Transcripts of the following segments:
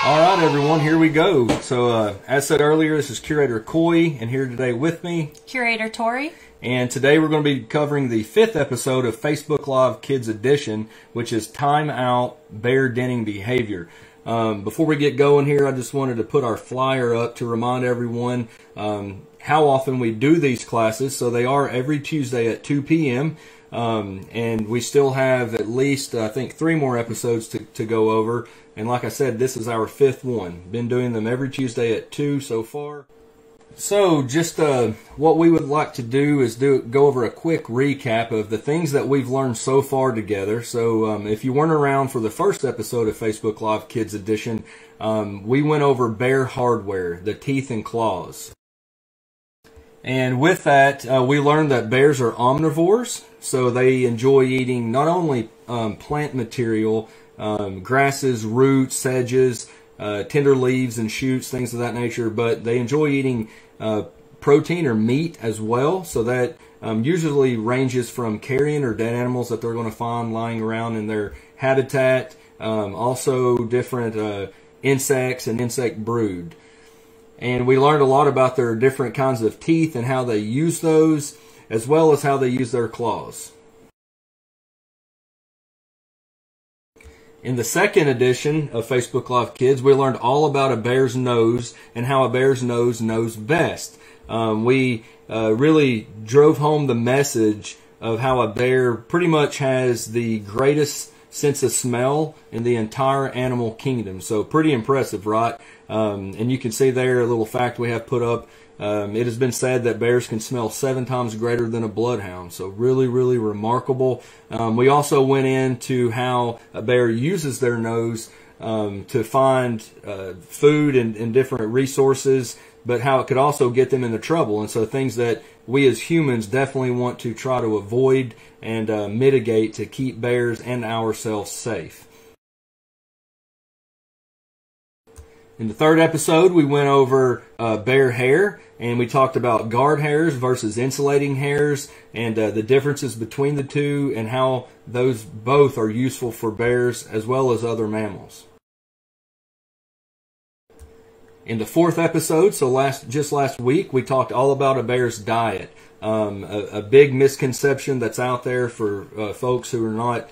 All right, everyone, here we go. So, as said earlier, this is Curator Coy, and here today with me, Curator Tori. And today we're going to be covering the 5th episode of Facebook Live Kids Edition, which is Time Out Bear Denning Behavior. Before we get going here, I just wanted to put our flyer up to remind everyone how often we do these classes. So they are every Tuesday at 2 p.m. And we still have at least, I think, 3 more episodes to go over. And like I said, this is our 5th one. Been doing them every Tuesday at 2 so far. So just what we would like to do is go over a quick recap of the things that we've learned so far together. So if you weren't around for the first episode of Facebook Live Kids Edition, we went over bear hardware, the teeth and claws. And with that, we learned that bears are omnivores, so they enjoy eating not only plant material, grasses, roots, sedges, tender leaves and shoots, things of that nature, but they enjoy eating protein or meat as well. So that usually ranges from carrion or dead animals that they're going to find lying around in their habitat, also different insects and insect brood. And we learned a lot about their different kinds of teeth and how they use those, as well as how they use their claws. In the second edition of Facebook Live Kids, we learned all about a bear's nose and how a bear's nose knows best. We really drove home the message of how a bear pretty much has the greatest sense of smell in the entire animal kingdom. So pretty impressive, right? And you can see there a little fact we have put up. It has been said that bears can smell 7 times greater than a bloodhound. So really, really remarkable. We also went into how a bear uses their nose to find food and different resources, but how it could also get them into trouble. And so things that we as humans definitely want to try to avoid and mitigate to keep bears and ourselves safe. In the third episode, we went over bear hair, and we talked about guard hairs versus insulating hairs, and the differences between the two, and how those both are useful for bears as well as other mammals. In the fourth episode, so just last week, we talked all about a bear's diet. A big misconception that's out there for folks who are not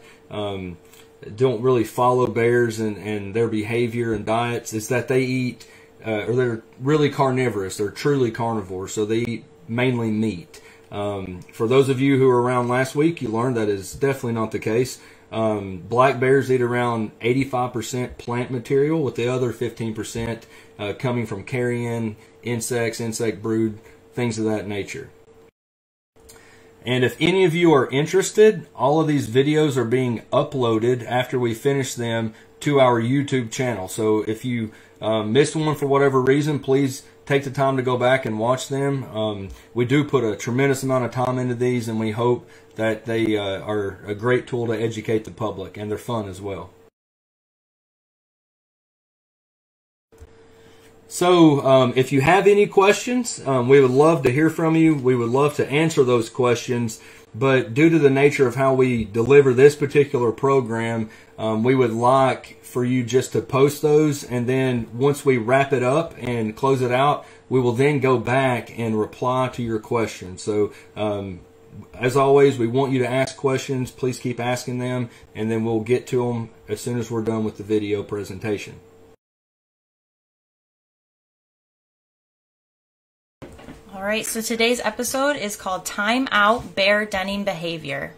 don't really follow bears and their behavior and diets is that they eat, or they're really carnivorous. They're truly carnivores, so they eat mainly meat. For those of you who were around last week, you learned that is definitely not the case. Black bears eat around 85% plant material, with the other 15% coming from carrion, insects, insect brood, things of that nature. And if any of you are interested, all of these videos are being uploaded after we finish them to our YouTube channel. So if you missed one for whatever reason, please take the time to go back and watch them. We do put a tremendous amount of time into these, and we hope that they are a great tool to educate the public, and they're fun as well. So if you have any questions, we would love to hear from you. We would love to answer those questions. But due to the nature of how we deliver this particular program, we would like for you just to post those. And then once we wrap it up and close it out, we will then go back and reply to your questions. So as always, we want you to ask questions. Please keep asking them, and then we'll get to them as soon as we're done with the video presentation. Alright, so today's episode is called Time Out Bear Denning Behavior.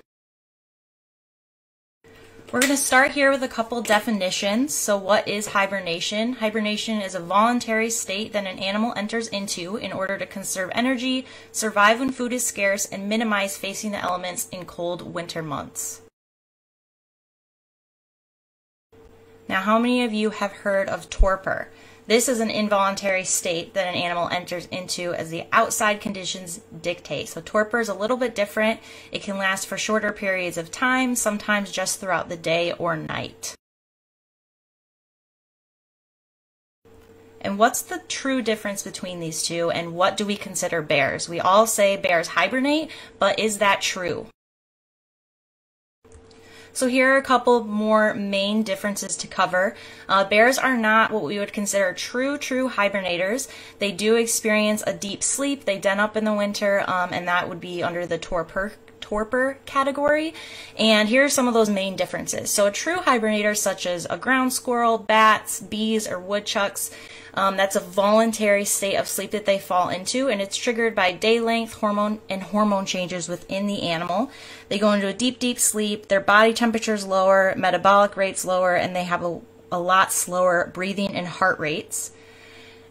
We're going to start here with a couple definitions. So what is hibernation? Hibernation is a voluntary state that an animal enters into in order to conserve energy, survive when food is scarce, and minimize facing the elements in cold winter months. Now, how many of you have heard of torpor? This is an involuntary state that an animal enters into as the outside conditions dictate. So torpor is a little bit different. It can last for shorter periods of time, sometimes just throughout the day or night. And what's the true difference between these two, and what do we consider bears? We all say bears hibernate, but is that true? So here are a couple more main differences to cover. Bears are not what we would consider true hibernators. They do experience a deep sleep. They den up in the winter, and that would be under the torpor category. And here are some of those main differences. So a true hibernator, such as a ground squirrel, bats, bees, or woodchucks, that's a voluntary state of sleep that they fall into, and it's triggered by day length, hormone changes within the animal. They go into a deep sleep, their body temperature is lower, metabolic rates lower, and they have a lot slower breathing and heart rates.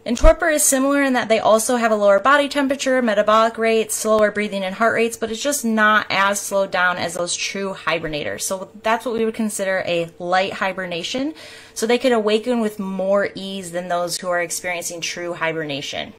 And torpor is similar in that they also have a lower body temperature, metabolic rates, slower breathing and heart rates, but it's just not as slowed down as those true hibernators. So that's what we would consider a light hibernation. So they could awaken with more ease than those who are experiencing true hibernation.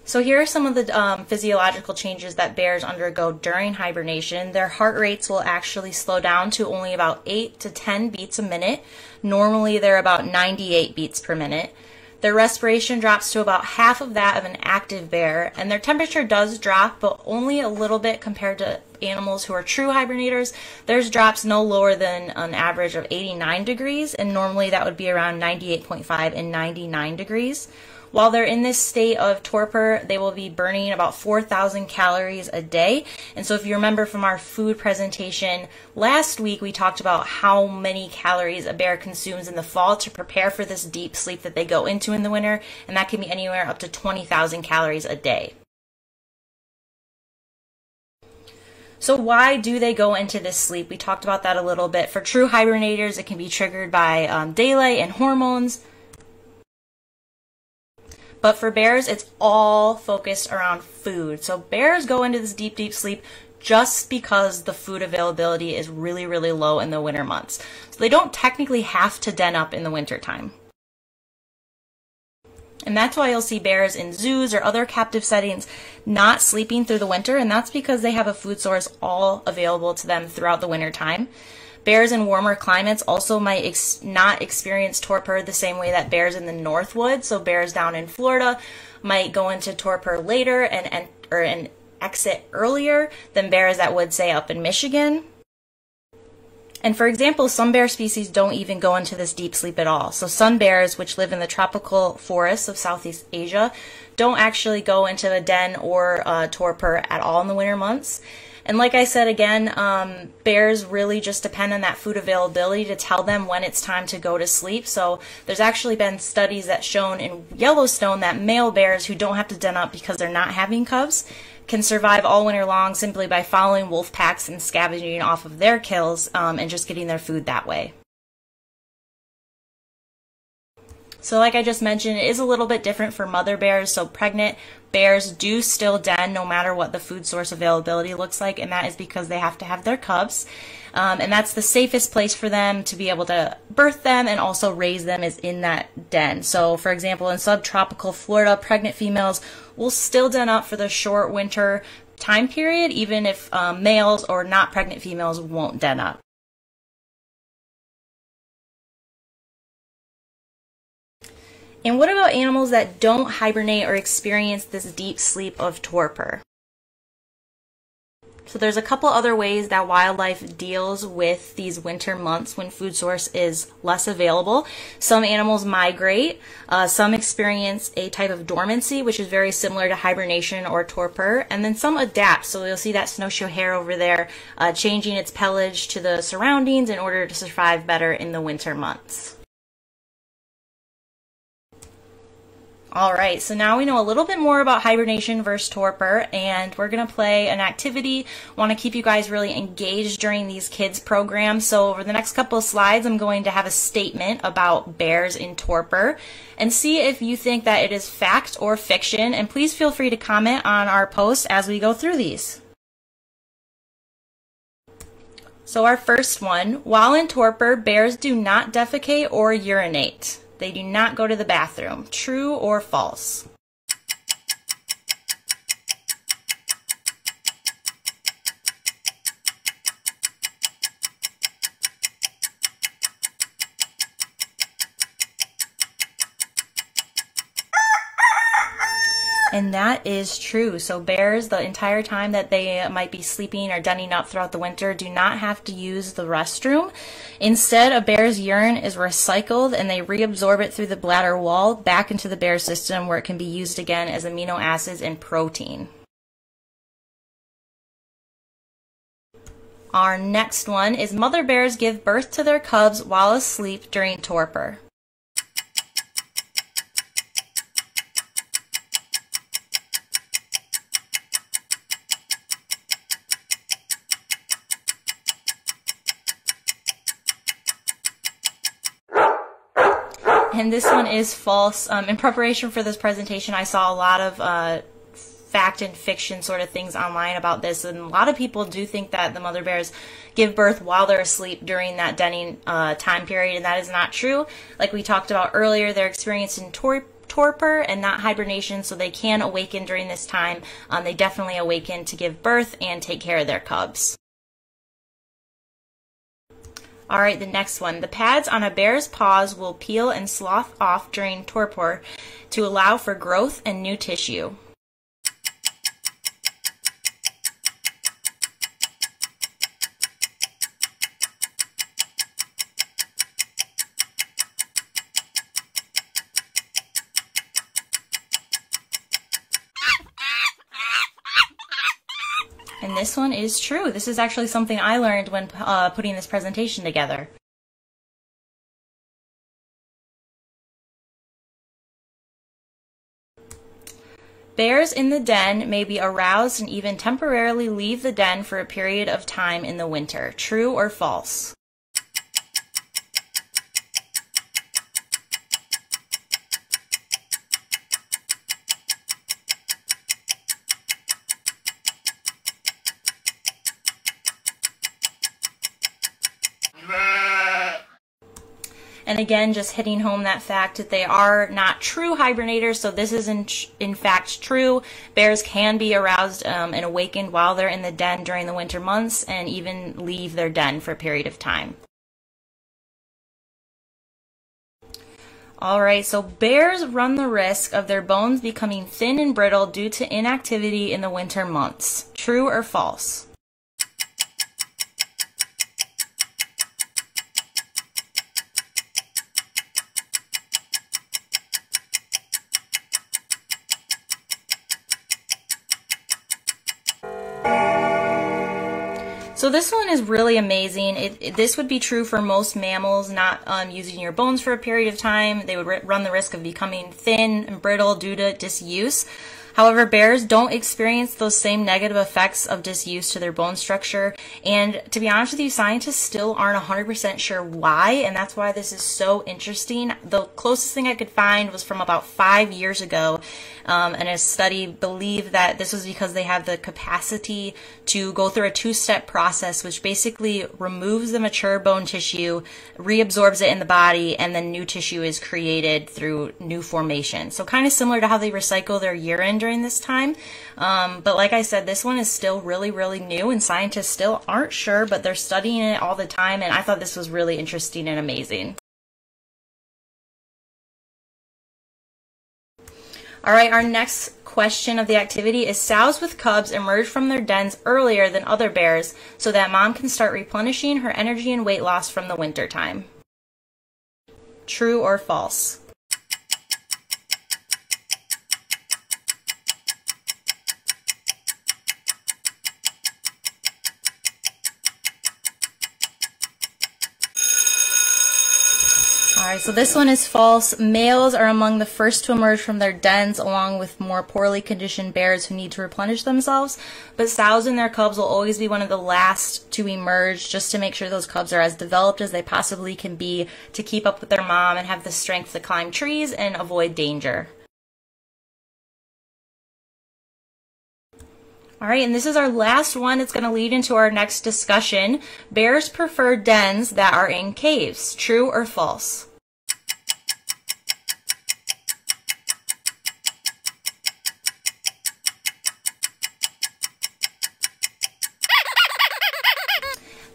So here are some of the physiological changes that bears undergo during hibernation. Their heart rates will actually slow down to only about 8 to 10 beats a minute. Normally they're about 98 beats per minute. Their respiration drops to about half of that of an active bear, and their temperature does drop, but only a little bit compared to animals who are true hibernators. Theirs drops no lower than an average of 89 degrees, and normally that would be around 98.5 and 99 degrees. While they're in this state of torpor, they will be burning about 4,000 calories a day. And so if you remember from our food presentation last week, we talked about how many calories a bear consumes in the fall to prepare for this deep sleep that they go into in the winter, and that can be anywhere up to 20,000 calories a day. So why do they go into this sleep? We talked about that a little bit. For true hibernators, it can be triggered by daylight and hormones. But for bears, it's all focused around food. So bears go into this deep sleep just because the food availability is really low in the winter months. So they don't technically have to den up in the winter time. And that's why you'll see bears in zoos or other captive settings not sleeping through the winter, and that's because they have a food source all available to them throughout the winter time. Bears in warmer climates also might not experience torpor the same way that bears in the north would. So bears down in Florida might go into torpor later and exit earlier than bears that would, say, up in Michigan. And for example, some bear species don't even go into this deep sleep at all. So sun bears, which live in the tropical forests of Southeast Asia, don't actually go into a den or torpor at all in the winter months. And like I said again, bears really just depend on that food availability to tell them when it's time to go to sleep. So there's actually been studies that shown in Yellowstone that male bears who don't have to den up because they're not having cubs can survive all winter long simply by following wolf packs and scavenging off of their kills and just getting their food that way. So like I just mentioned, it is a little bit different for mother bears. So pregnant bears do still den no matter what the food source availability looks like, and that is because they have to have their cubs. And that's the safest place for them to be able to birth them and also raise them is in that den. So for example, in subtropical Florida, pregnant females will still den up for the short winter time period, even if males or not pregnant females won't den up. And what about animals that don't hibernate or experience this deep sleep of torpor? So there's a couple other ways that wildlife deals with these winter months when food source is less available. Some animals migrate, some experience a type of dormancy, which is very similar to hibernation or torpor, and then some adapt. So you'll see that snowshoe hare over there changing its pelage to the surroundings in order to survive better in the winter months. Alright, so now we know a little bit more about hibernation versus torpor, and we're going to play an activity. I want to keep you guys really engaged during these kids programs. So over the next couple of slides, I'm going to have a statement about bears in torpor, and see if you think that it is fact or fiction, and please feel free to comment on our posts as we go through these. So our first one, while in torpor, bears do not defecate or urinate. They do not go to the bathroom. True or false? And that is true. So bears, the entire time that they might be sleeping or denning up throughout the winter, do not have to use the restroom. Instead, a bear's urine is recycled and they reabsorb it through the bladder wall back into the bear system, where it can be used again as amino acids and protein. Our next one is mother bears give birth to their cubs while asleep during torpor. And this one is false. In preparation for this presentation, I saw a lot of fact and fiction sort of things online about this, and a lot of people do think that the mother bears give birth while they're asleep during that denning time period, and that is not true. Like we talked about earlier, they're experiencing torpor and not hibernation, so they can awaken during this time. They definitely awaken to give birth and take care of their cubs. Alright, the next one. The pads on a bear's paws will peel and slough off during torpor to allow for growth and new tissue. And this one is true. This is actually something I learned when putting this presentation together. Bears in the den may be aroused and even temporarily leave the den for a period of time in the winter. True or false? And again, just hitting home that fact that they are not true hibernators, so this is in fact true. Bears can be aroused and awakened while they're in the den during the winter months, and even leave their den for a period of time. Alright, so bears run the risk of their bones becoming thin and brittle due to inactivity in the winter months. True or false? So this one is really amazing. This would be true for most mammals not using your bones for a period of time. They would run the risk of becoming thin and brittle due to disuse. However, bears don't experience those same negative effects of disuse to their bone structure. And to be honest with you, scientists still aren't 100% sure why, and that's why this is so interesting. The closest thing I could find was from about 5 years ago, and a study believed that this was because they have the capacity to go through a two-step process, which basically removes the mature bone tissue, reabsorbs it in the body, and then new tissue is created through new formation. So kind of similar to how they recycle their urine during this time. But like I said, this one is still really, really new, and scientists still aren't sure, but they're studying it all the time, and I thought this was really interesting and amazing. All right, our next question of the activity is: sows with cubs emerge from their dens earlier than other bears so that mom can start replenishing her energy and weight loss from the winter time. True or false? Alright, so this one is false. Males are among the first to emerge from their dens, along with more poorly conditioned bears who need to replenish themselves. But sows and their cubs will always be one of the last to emerge, just to make sure those cubs are as developed as they possibly can be to keep up with their mom and have the strength to climb trees and avoid danger. Alright, and this is our last one. It's going to lead into our next discussion. Bears prefer dens that are in caves. True or false?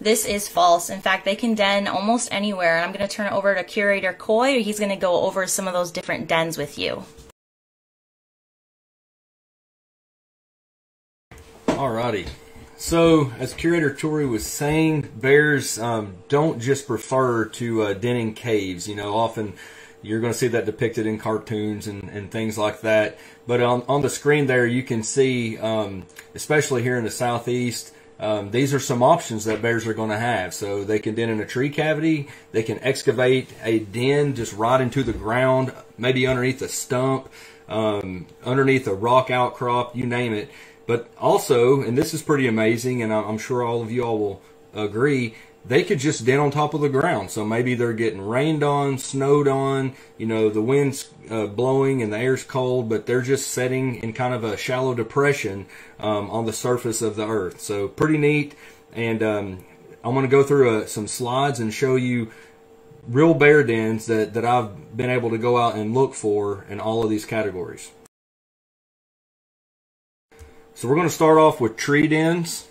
This is false. In fact, they can den almost anywhere. And I'm going to turn it over to Curator Coy. He's going to go over some of those different dens with you. Alrighty. So, as Curator Tori was saying, bears don't just prefer to den in caves. You know, often you're going to see that depicted in cartoons and things like that. But on the screen there, you can see, especially here in the southeast, these are some options that bears are going to have. So they can den in a tree cavity. They can excavate a den just right into the ground, maybe underneath a stump, underneath a rock outcrop, you name it. But also, and this is pretty amazing, and I'm sure all of you all will agree, they could just den on top of the ground. So maybe they're getting rained on, snowed on, you know, the wind's blowing and the air's cold, but they're just sitting in kind of a shallow depression on the surface of the earth. So pretty neat. And I'm going to go through some slides and show you real bear dens that I've been able to go out and look for in all of these categories. So we're going to start off with tree dens.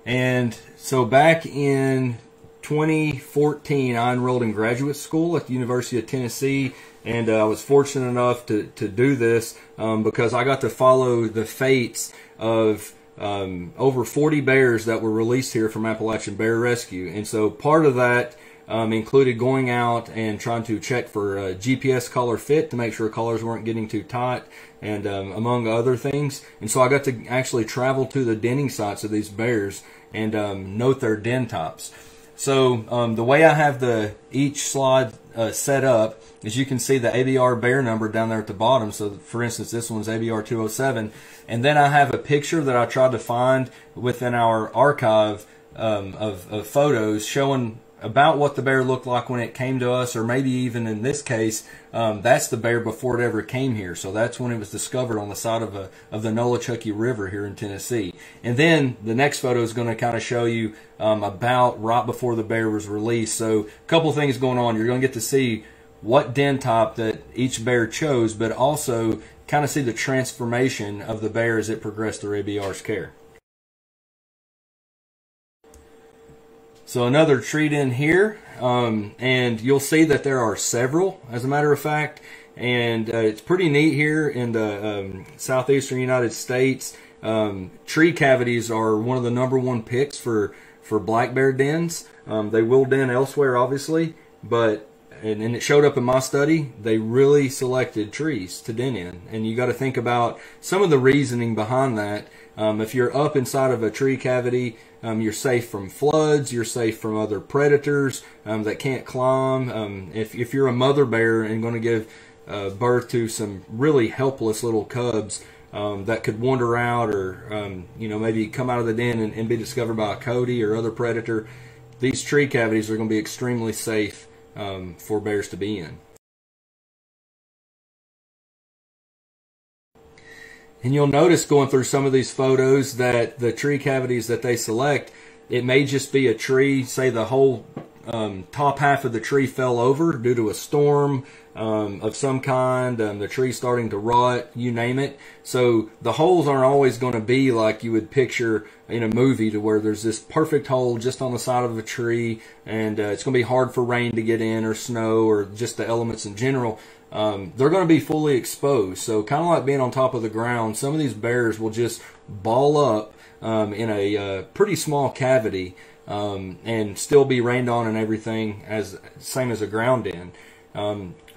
And so back in 2014, I enrolled in graduate school at the University of Tennessee, and I was fortunate enough to do this because I got to follow the fates of over 40 bears that were released here from Appalachian Bear Rescue. And so part of that included going out and trying to check for GPS collar fit to make sure collars weren't getting too tight, and among other things. And so I got to actually travel to the denning sites of these bears and note their den tops. So the way I have each slide set up is you can see the ABR bear number down there at the bottom. So for instance, this one's ABR 207. And then I have a picture that I tried to find within our archive of photos showing about what the bear looked like when it came to us, or maybe even in this case, that's the bear before it ever came here. So that's when it was discovered on the side of the Nolichucky River here in Tennessee. And then the next photo is going to kind of show you about right before the bear was released. So a couple things going on. You're going to get to see what den top that each bear chose, but also kind of see the transformation of the bear as it progressed through ABR's care. So another tree den here, and you'll see that there are several, as a matter of fact, and it's pretty neat here in the southeastern United States. Tree cavities are one of the #1 picks for black bear dens. They will den elsewhere, obviously, but and it showed up in my study. They really selected trees to den in, and you got to think about some of the reasoning behind that. If you're up inside of a tree cavity, you're safe from floods, you're safe from other predators that can't climb. If you're a mother bear and going to give birth to some really helpless little cubs that could wander out, or maybe come out of the den and be discovered by a coyote or other predator, these tree cavities are going to be extremely safe for bears to be in. And you'll notice going through some of these photos that the tree cavities that they select, it may just be a tree, say the whole top half of the tree fell over due to a storm of some kind, the tree starting to rot, you name it. So the holes aren't always going to be like you would picture in a movie, to where there's this perfect hole just on the side of a tree, and it's going to be hard for rain to get in, or snow, or just the elements in general. They're going to be fully exposed. So kind of like being on top of the ground, some of these bears will just ball up in a pretty small cavity and still be rained on and everything, same as a ground den.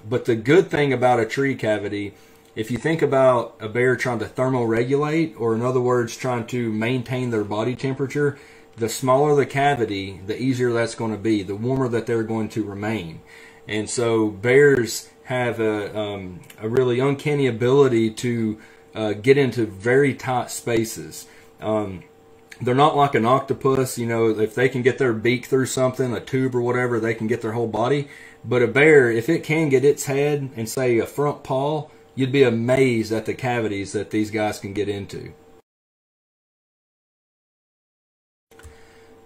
But the good thing about a tree cavity, if you think about a bear trying to thermoregulate, or in other words, trying to maintain their body temperature, the smaller the cavity, the easier that's going to be, the warmer that they're going to remain. And so bears have a really uncanny ability to get into very tight spaces. They're not like an octopus, if they can get their beak through something, a tube or whatever, they can get their whole body. But a bear, if it can get its head and, say, a front paw, you'd be amazed at the cavities that these guys can get into.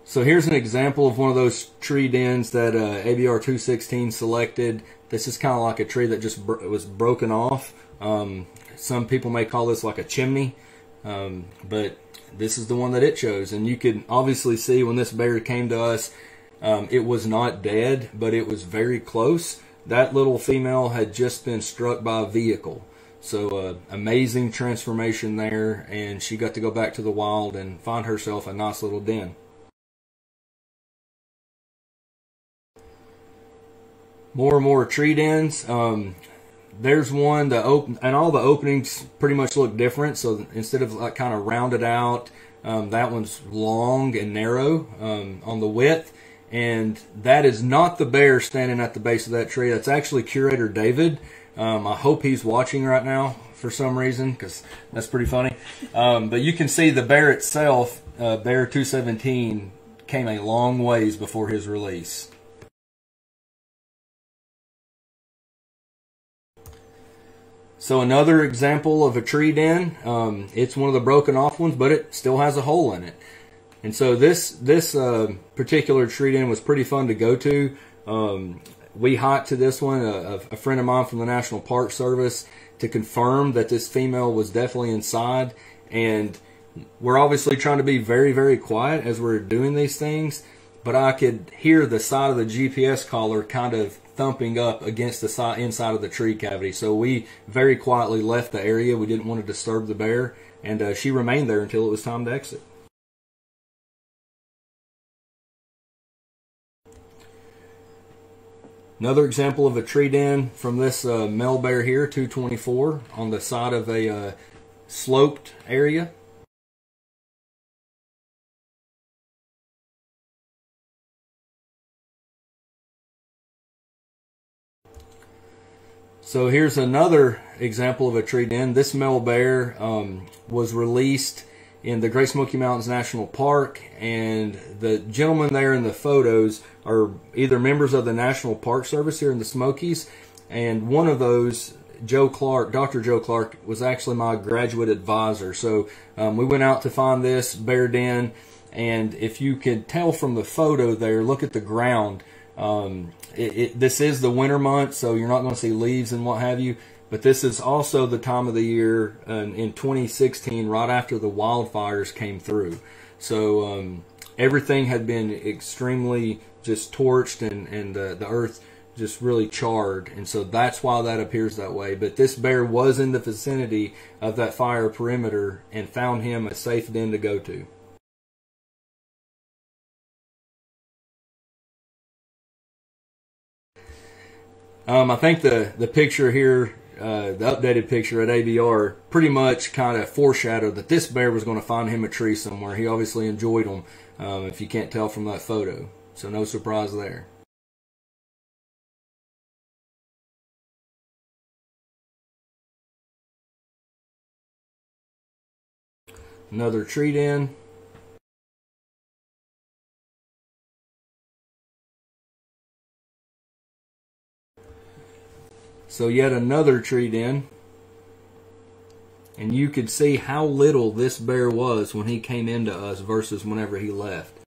So here's an example of one of those tree dens that ABR 216 selected. This is kind of like a tree that just was broken off. Some people may call this like a chimney, but this is the one that it chose. And you can obviously see when this bear came to us, it was not dead, but it was very close. That little female had just been struck by a vehicle. So amazing transformation there, and she got to go back to the wild and find herself a nice little den. More and more tree dens. There's one, and all the openings pretty much look different. So instead of like kind of rounded out, that one's long and narrow on the width. And that is not the bear standing at the base of that tree. That's actually Curator David. I hope he's watching right now for some reason, because that's pretty funny. But you can see the bear itself, Bear 217, came a long ways before his release. So another example of a tree den. It's one of the broken off ones, but it still has a hole in it. And so this particular tree den was pretty fun to go to. We hiked to this one, a friend of mine from the National Park Service, to confirm that this female was definitely inside. And we're obviously trying to be very, very quiet as we're doing these things, but I could hear the side of the GPS collar kind of thumping up against the inside of the tree cavity. So we very quietly left the area. We didn't want to disturb the bear, and she remained there until it was time to exit. Another example of a tree den from this male bear here, 224, on the side of a sloped area. So here's another example of a tree den. This male bear was released in the Great Smoky Mountains National Park, and the gentlemen there in the photos are either members of the National Park Service here in the Smokies, and one of those, Joe Clark, Dr. Joe Clark, was actually my graduate advisor. So we went out to find this bear den, and if you could tell from the photo there, look at the ground. This is the winter months, so you're not going to see leaves and what have you. But this is also the time of the year in 2016, right after the wildfires came through. So everything had been extremely just torched, and the earth just really charred. And so that's why that appears that way. But this bear was in the vicinity of that fire perimeter and found him a safe den to go to. I think the picture here, the updated picture at ABR, pretty much kind of foreshadowed that this bear was going to find him a tree somewhere. He obviously enjoyed them, if you can't tell from that photo. So no surprise there. Another tree den. So yet another tree den, and you could see how little this bear was when he came into us versus whenever he left.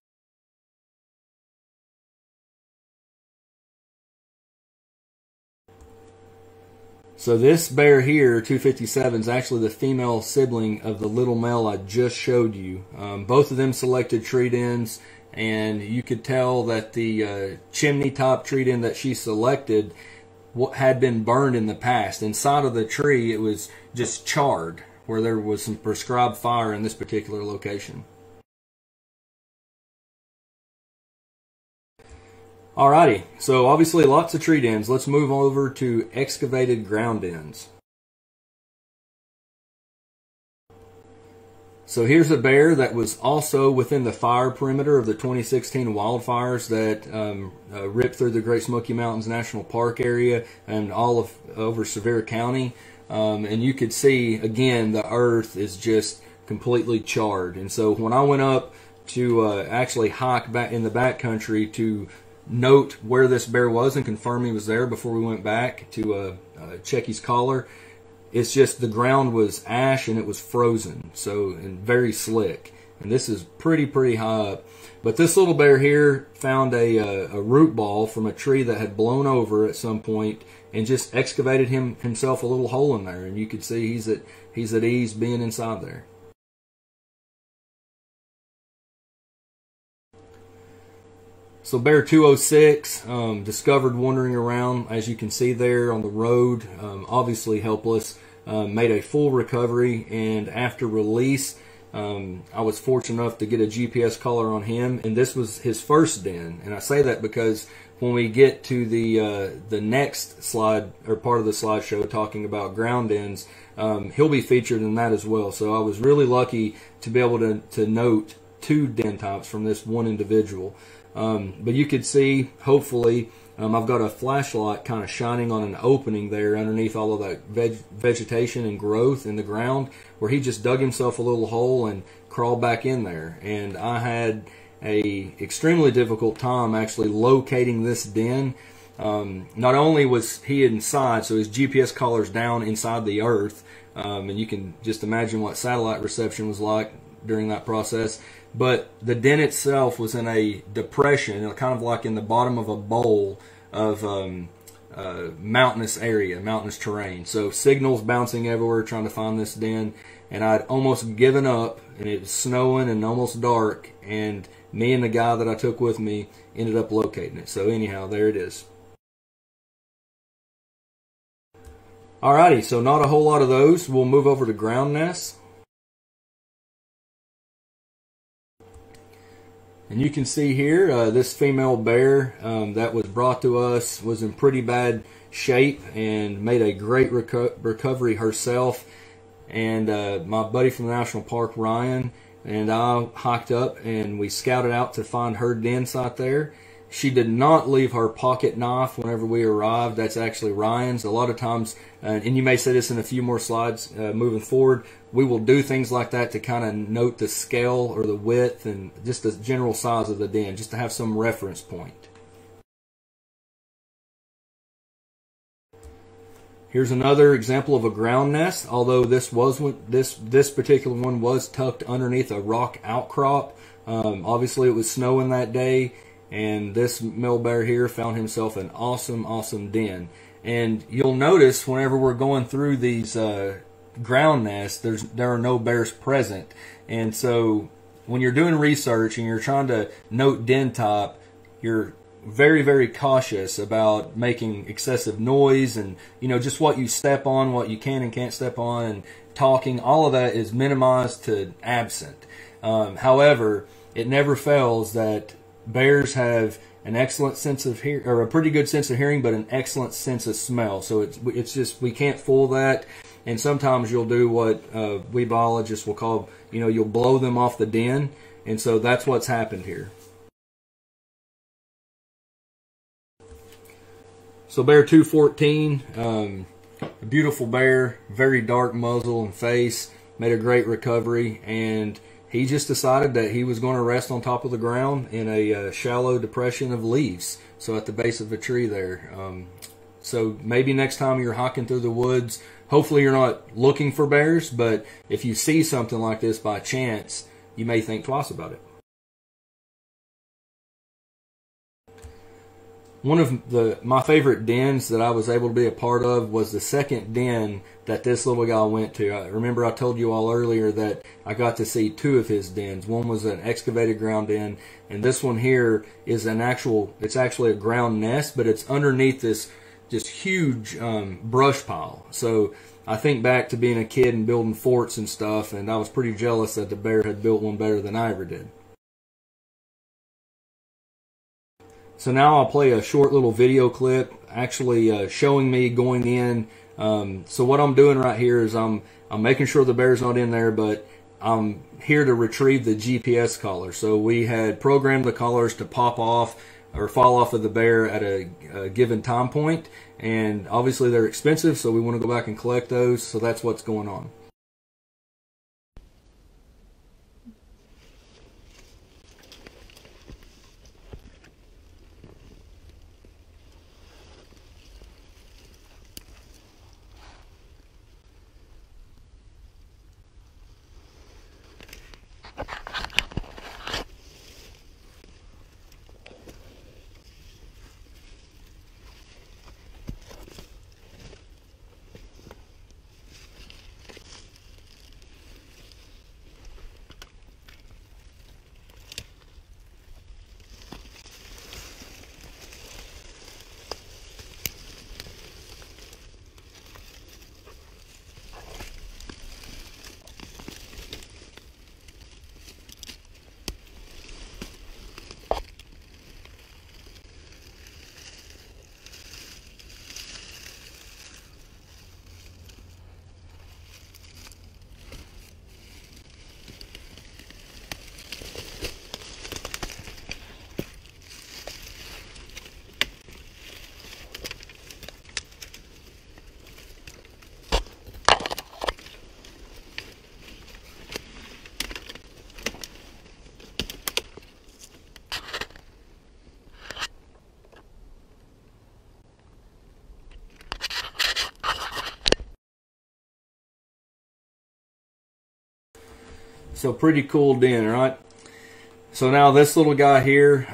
So this bear here, 257, is actually the female sibling of the little male I just showed you. Both of them selected tree dens, and you could tell that the chimney top tree den that she selected what had been burned in the past. Inside of the tree, it was just charred, where there was some prescribed fire in this particular location. Alrighty, so obviously lots of tree dens. Let's move over to excavated ground dens. So here's a bear that was also within the fire perimeter of the 2016 wildfires that ripped through the Great Smoky Mountains National Park area and all of over Sevier County. And you could see, again, the earth is just completely charred. And so when I went up to actually hike back in the backcountry to note where this bear was and confirm he was there before we went back to check his collar, it's just the ground was ash and it was frozen, so, and very slick. And this is pretty high up. But this little bear here found a root ball from a tree that had blown over at some point and just excavated himself a little hole in there. And you could see he's at ease being inside there. So Bear 206, discovered wandering around, as you can see there on the road, obviously helpless. made a full recovery, and after release, I was fortunate enough to get a GPS collar on him, and this was his first den. And I say that because when we get to the next slide or part of the slideshow talking about ground dens, he'll be featured in that as well. So I was really lucky to be able to note 2 den types from this one individual. But you could see, hopefully, I've got a flashlight kind of shining on an opening there underneath all of that vegetation and growth in the ground, where he just dug himself a little hole and crawled back in there. And I had a extremely difficult time actually locating this den. Not only was he inside, so his GPS collar's down inside the earth, and you can just imagine what satellite reception was like during that process, but the den itself was in a depression, kind of like in the bottom of a bowl of mountainous area, mountainous terrain. So signals bouncing everywhere trying to find this den, and I'd almost given up, and it was snowing and almost dark, and me and the guy that I took with me ended up locating it. So anyhow, there it is. Alrighty, so not a whole lot of those. We'll move over to ground nests. And you can see here, this female bear that was brought to us was in pretty bad shape and made a great recovery herself. And my buddy from the National Park, Ryan, and I hiked up and we scouted out to find her den site there. She did not leave her pocket knife whenever we arrived. That's actually Ryan's. A lot of times, and you may say this in a few more slides moving forward, we will do things like that to kind of note the scale or the width and just the general size of the den, just to have some reference point. Here's another example of a ground nest, although this particular one was tucked underneath a rock outcrop. Obviously it was snowing that day, and this male bear here found himself an awesome den. And you'll notice whenever we're going through these ground nests, there are no bears present. And so when you're doing research and you're trying to note den type, you're very cautious about making excessive noise, and just what you step on, what you can and can't step on, and talking. All of that is minimized to absent. However, it never fails that bears have an excellent sense of hearing, or a pretty good sense of hearing, but an excellent sense of smell. So it's just, we can't fool that. And sometimes you'll do what we biologists will call, you'll blow them off the den. And so that's what's happened here. So bear 214, a beautiful bear, very dark muzzle and face, made a great recovery, and he just decided that he was going to rest on top of the ground in a shallow depression of leaves, so at the base of a tree there. So maybe next time you're hiking through the woods, hopefully you're not looking for bears, but if you see something like this by chance, you may think twice about it. One of my favorite dens that I was able to be a part of was the second den that this little guy went to. Remember I told you all earlier that I got to see 2 of his dens. One was an excavated ground den, and this one here is it's actually a ground nest, but it's underneath this just huge brush pile. So I think back to being a kid and building forts and stuff, and I was pretty jealous that the bear had built one better than I ever did. So now I'll play a short little video clip actually showing me going in. So what I'm doing right here is I'm making sure the bear's not in there, but I'm here to retrieve the GPS collar. So we had programmed the collars to pop off or fall off of the bear at a given time point, and obviously they're expensive, so we want to go back and collect those. So that's what's going on. So pretty cool den, right? So now this little guy here,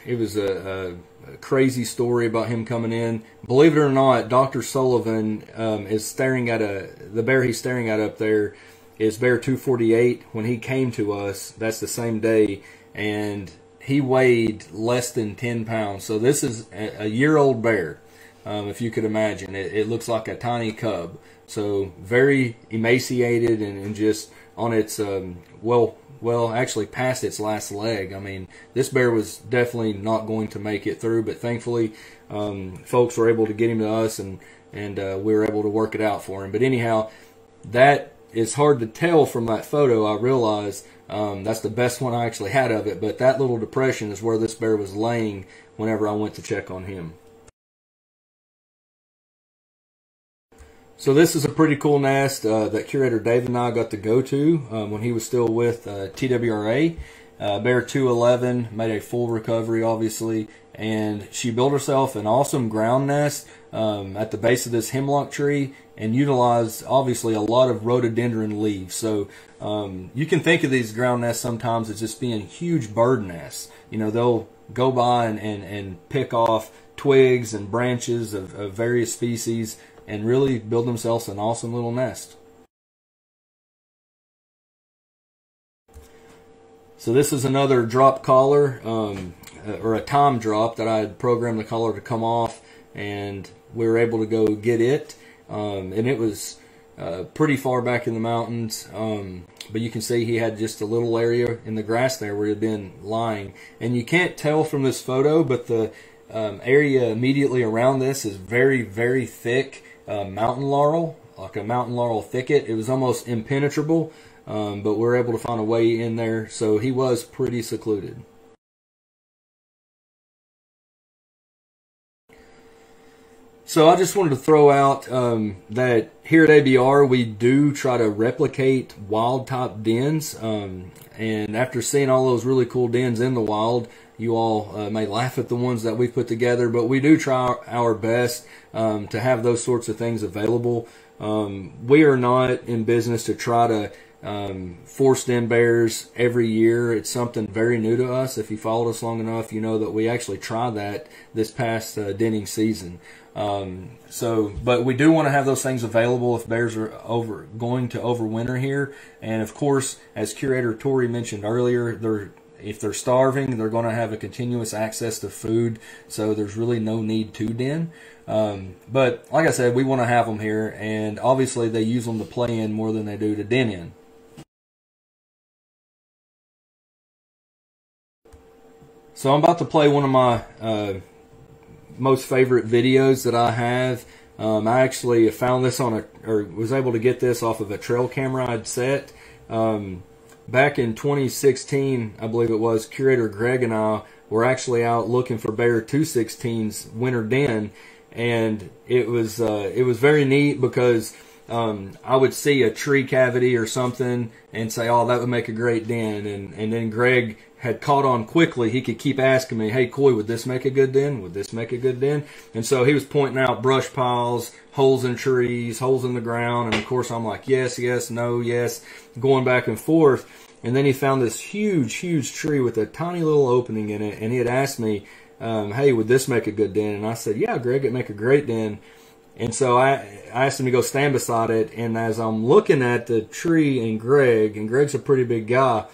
it was a crazy story about him coming in. Believe it or not, Dr. Sullivan is staring at the bear he's staring at up there is bear 248. When he came to us, that's the same day, and he weighed less than 10 pounds. So this is a year-old bear, if you could imagine. It looks like a tiny cub. So very emaciated and just on its, actually past its last leg. I mean, this bear was definitely not going to make it through, but thankfully folks were able to get him to us, and we were able to work it out for him. But anyhow, that is hard to tell from that photo. I realize that's the best one I actually had of it, but that little depression is where this bear was laying whenever I went to check on him. So this is a pretty cool nest that Curator David and I got to go to when he was still with TWRA. Bear 211 made a full recovery, obviously, and she built herself an awesome ground nest at the base of this hemlock tree and utilized, obviously, a lot of rhododendron leaves. So you can think of these ground nests sometimes as just being huge bird nests. You know, they'll go by and pick off twigs and branches of various species and really build themselves an awesome little nest. So this is another drop collar, or a time drop that I had programmed the collar to come off, and we were able to go get it. And it was pretty far back in the mountains, but you can see he had just a little area in the grass there where he had been lying. And you can't tell from this photo, but the area immediately around this is very, very thick mountain laurel, like a mountain laurel thicket. It was almost impenetrable, but we were able to find a way in there, so he was pretty secluded. So I just wanted to throw out that here at ABR we do try to replicate wild type dens, and after seeing all those really cool dens in the wild, you all may laugh at the ones that we put together, but we do try our best to have those sorts of things available. We are not in business to try to force den bears every year. It's something very new to us. If you followed us long enough, you know that we actually tried that this past denning season. But we do want to have those things available if bears are going to overwinter here. And of course, as Curator Tori mentioned earlier, if they're starving, they're going to have a continuous access to food, so there's really no need to den. But like I said, we want to have them here, and obviously they use them to play in more than they do to den in. So I'm about to play one of my most favorite videos that I have. I actually found this was able to get this off of a trail camera I'd set. Back in 2016, I believe it was, Curator Greg and I were actually out looking for Bear 216's winter den, and it was very neat because I would see a tree cavity or something and say, oh, that would make a great den, and then Greg had caught on quickly. He could keep asking me, hey, Coy, would this make a good den? Would this make a good den? And so he was pointing out brush piles, holes in trees, holes in the ground, and of course I'm like, yes, yes, no, yes, going back and forth. And then he found this huge, huge tree with a tiny little opening in it, and he had asked me, hey, would this make a good den? And I said, yeah, Greg, it'd make a great den. And so I asked him to go stand beside it, and as I'm looking at the tree and Greg's a pretty big guy,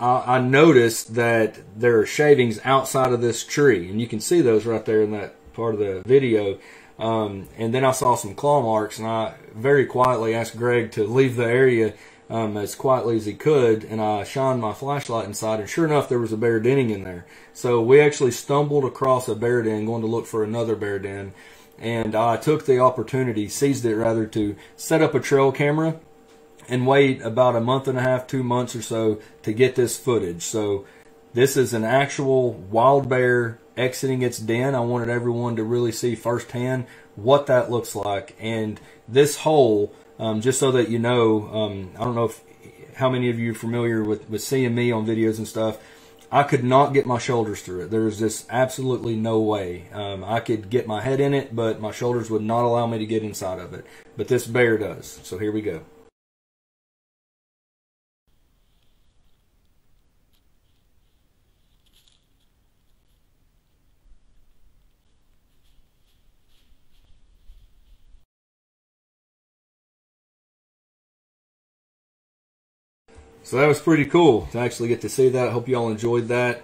I noticed that there are shavings outside of this tree, and you can see those right there in that part of the video. And then I saw some claw marks, and I very quietly asked Greg to leave the area as quietly as he could, and I shined my flashlight inside, and sure enough, there was a bear denning in there. So we actually stumbled across a bear den, going to look for another bear den, and I took the opportunity, seized it rather, to set up a trail camera and wait about a month and a half, 2 months or so to get this footage. So this is an actual wild bear exiting its den. I wanted everyone to really see firsthand what that looks like. And this hole, just so that you know, I don't know how many of you are familiar with seeing me on videos and stuff. I could not get my shoulders through it. There was just absolutely no way. I could get my head in it, but my shoulders would not allow me to get inside of it. But this bear does. So here we go. So that was pretty cool to actually get to see that. I hope you all enjoyed that.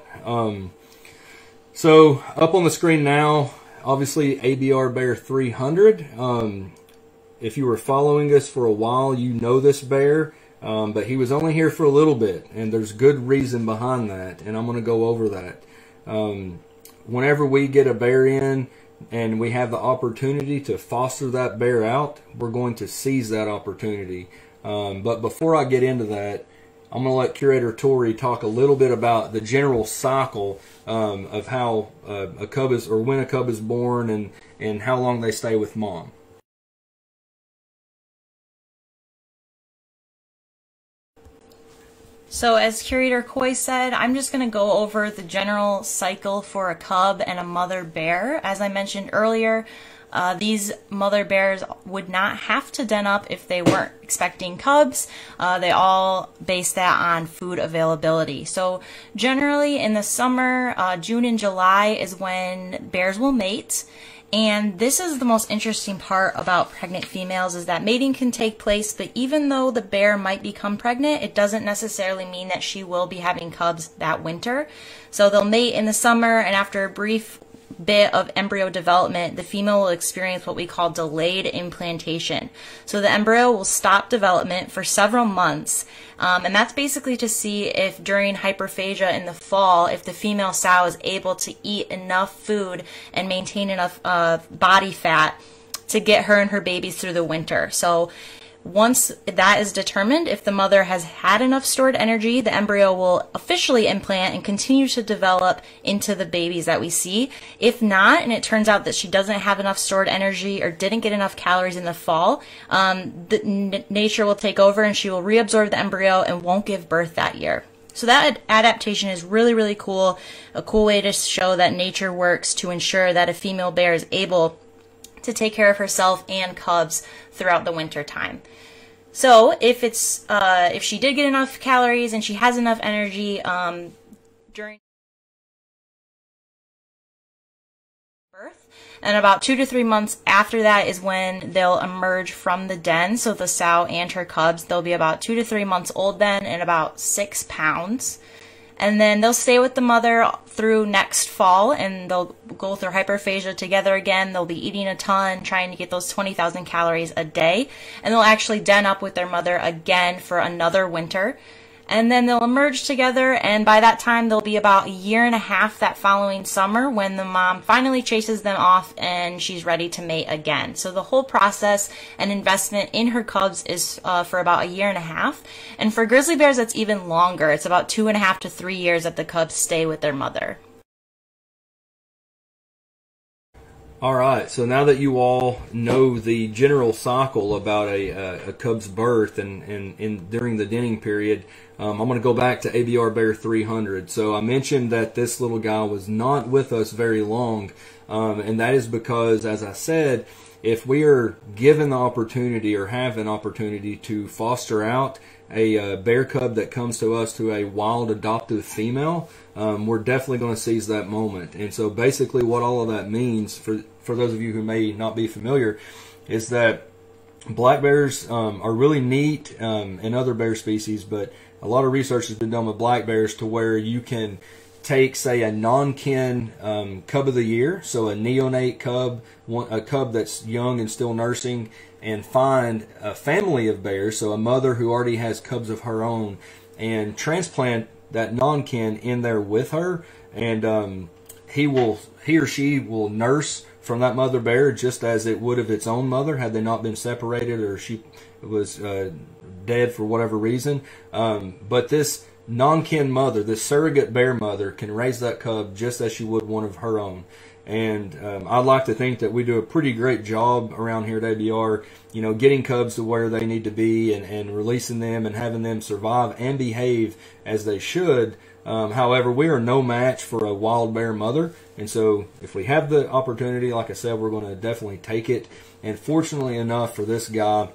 So up on the screen now, obviously ABR Bear 300. If you were following us for a while, you know this bear, but he was only here for a little bit, and there's good reason behind that, and I'm going to go over that. Whenever we get a bear in and we have the opportunity to foster that bear out, we're going to seize that opportunity. But before I get into that, I'm going to let Curator Tori talk a little bit about the general cycle of how a cub is, or when a cub is born, and how long they stay with mom. So as Curator Coy said, I'm just going to go over the general cycle for a cub and a mother bear. As I mentioned earlier, these mother bears would not have to den up if they weren't expecting cubs. They all base that on food availability. So generally in the summer, June and July is when bears will mate. And this is the most interesting part about pregnant females, is that mating can take place, but even though the bear might become pregnant, it doesn't necessarily mean that she will be having cubs that winter. So they'll mate in the summer, and after a brief bit of embryo development, the female will experience what we call delayed implantation. So the embryo will stop development for several months, and that's basically to see if during hyperphagia in the fall, if the female sow is able to eat enough food and maintain enough body fat to get her and her babies through the winter. So once that is determined, if the mother has had enough stored energy, the embryo will officially implant and continue to develop into the babies that we see. If not, and it turns out that she doesn't have enough stored energy or didn't get enough calories in the fall, nature will take over and she will reabsorb the embryo and won't give birth that year. So that adaptation is really, really cool. A cool way to show that nature works to ensure that a female bear is able to take care of herself and cubs throughout the winter time. So if she did get enough calories and she has enough energy during birth, and about 2 to 3 months after that is when they'll emerge from the den. So the sow and her cubs, they'll be about 2 to 3 months old then, and about 6 pounds. And then they'll stay with the mother through next fall, and they'll go through hyperphagia together again. They'll be eating a ton, trying to get those 20,000 calories a day. And they'll actually den up with their mother again for another winter. And then they'll emerge together, and by that time they'll be about 1.5 years that following summer when the mom finally chases them off and she's ready to mate again. So the whole process and investment in her cubs is for about 1.5 years. And for grizzly bears, that's even longer. It's about 2.5 to 3 years that the cubs stay with their mother. Alright, so now that you all know the general cycle about a cub's birth and during the denning period, I'm going to go back to ABR Bear 300. So I mentioned that this little guy was not with us very long, and that is because, as I said, if we are given the opportunity or have an opportunity to foster out a bear cub that comes to us to a wild adoptive female, we're definitely going to seize that moment. And so basically what all of that means, for those of you who may not be familiar, is that black bears are really neat in other bear species, but a lot of research has been done with black bears to where you can take, say, a non-kin cub of the year, so a neonate cub, a cub that's young and still nursing, and find a family of bears, so a mother who already has cubs of her own, and transplant that non-kin in there with her, and he or she will nurse from that mother bear just as it would of its own mother had they not been separated or she was dead for whatever reason. But this non-kin mother, this surrogate bear mother, can raise that cub just as she would one of her own. And I'd like to think that we do a pretty great job around here at ABR, you know, getting cubs to where they need to be and releasing them and having them survive and behave as they should. However, we are no match for a wild bear mother. And so if we have the opportunity, like I said, we're going to definitely take it. And fortunately enough for this guy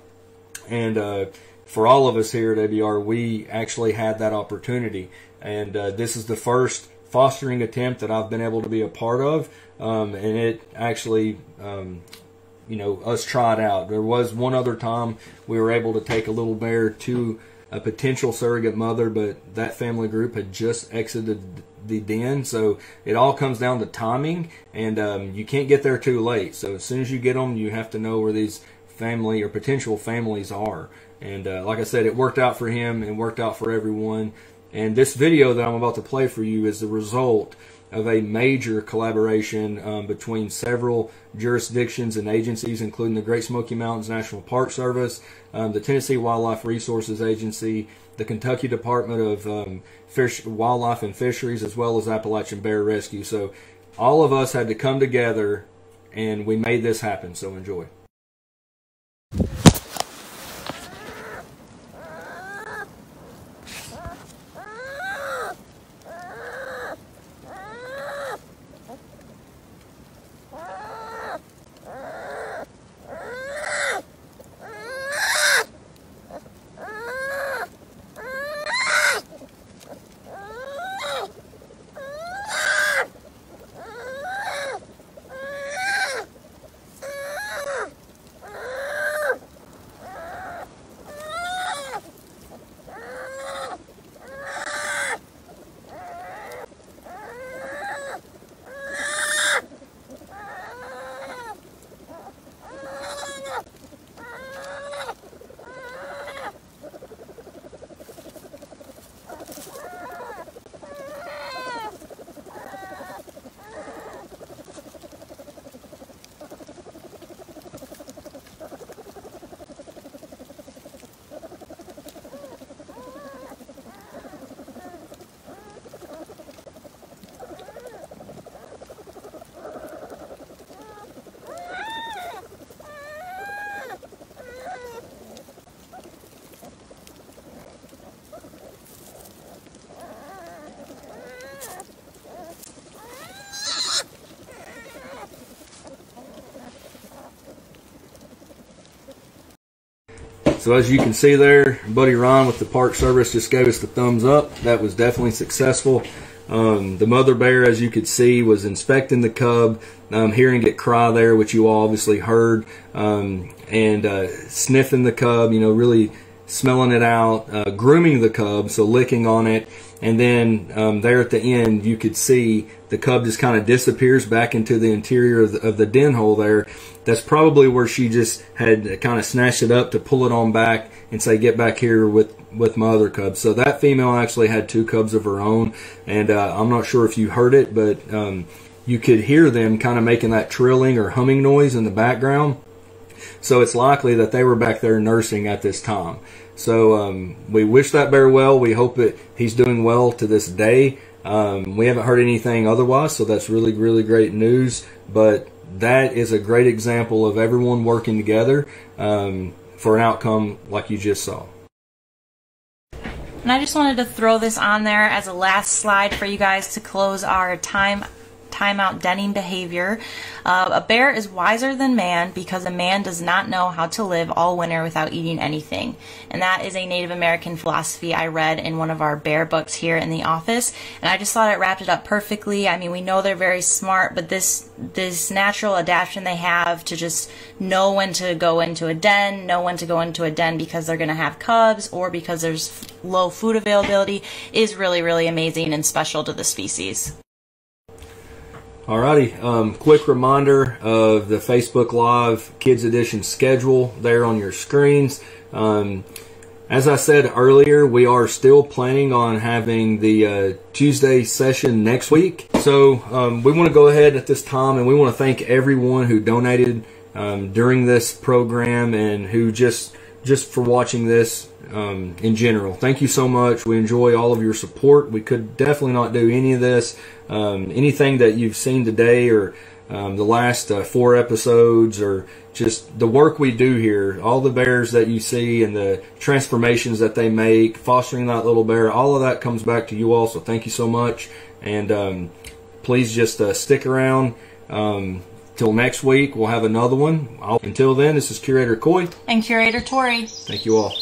and for all of us here at ABR, we actually had that opportunity. And this is the first fostering attempt that I've been able to be a part of. And it actually, you know, us tried out. There was one other time we were able to take a little bear to a potential surrogate mother, but that family group had just exited the den. So it all comes down to timing, and you can't get there too late. So as soon as you get them, you have to know where these family or potential families are. And like I said, it worked out for him and worked out for everyone. And this video that I'm about to play for you is the result of a major collaboration between several jurisdictions and agencies, including the Great Smoky Mountains National Park Service, the Tennessee Wildlife Resources Agency, the Kentucky Department of Wildlife and Fisheries, as well as Appalachian Bear Rescue. So all of us had to come together, and we made this happen. So enjoy. So as you can see there, Buddy Ron with the Park Service just gave us the thumbs up. That was definitely successful. The mother bear, as you could see, was inspecting the cub, hearing it cry there, which you all obviously heard, and sniffing the cub, you know, really smelling it out, grooming the cub, so licking on it. And then there at the end, you could see the cub just kind of disappears back into the interior of the den hole there. That's probably where she just had kind of snatched it up to pull it on back and say, get back here with my other cubs. So that female actually had 2 cubs of her own. And I'm not sure if you heard it, but you could hear them kind of making that trilling or humming noise in the background. So it's likely that they were back there nursing at this time. So we wish that bear well. We hope that he's doing well to this day. We haven't heard anything otherwise, so that's really, really great news. But that is a great example of everyone working together for an outcome like you just saw. And I just wanted to throw this on there as a last slide for you guys to close our timeout denning behavior. A bear is wiser than man because a man does not know how to live all winter without eating anything. And that is a Native American philosophy I read in one of our bear books here in the office. And I just thought it wrapped it up perfectly. I mean, we know they're very smart, but this natural adaptation they have to just know when to go into a den, know when to go into a den because they're going to have cubs or because there's low food availability is really, really amazing and special to the species. Alrighty, quick reminder of the Facebook Live Kids Edition schedule there on your screens. As I said earlier, we are still planning on having the Tuesday session next week. So we want to go ahead at this time and we want to thank everyone who donated during this program and who just for watching this in general. Thank you so much. We enjoy all of your support. We could definitely not do any of this. Anything that you've seen today or the last 4 episodes or just the work we do here, all the bears that you see and the transformations that they make, fostering that little bear, all of that comes back to you all. So thank you so much. And please just stick around. Till next week, we'll have another one. Until then, this is Curator Coy. And Curator Tori. Thank you all.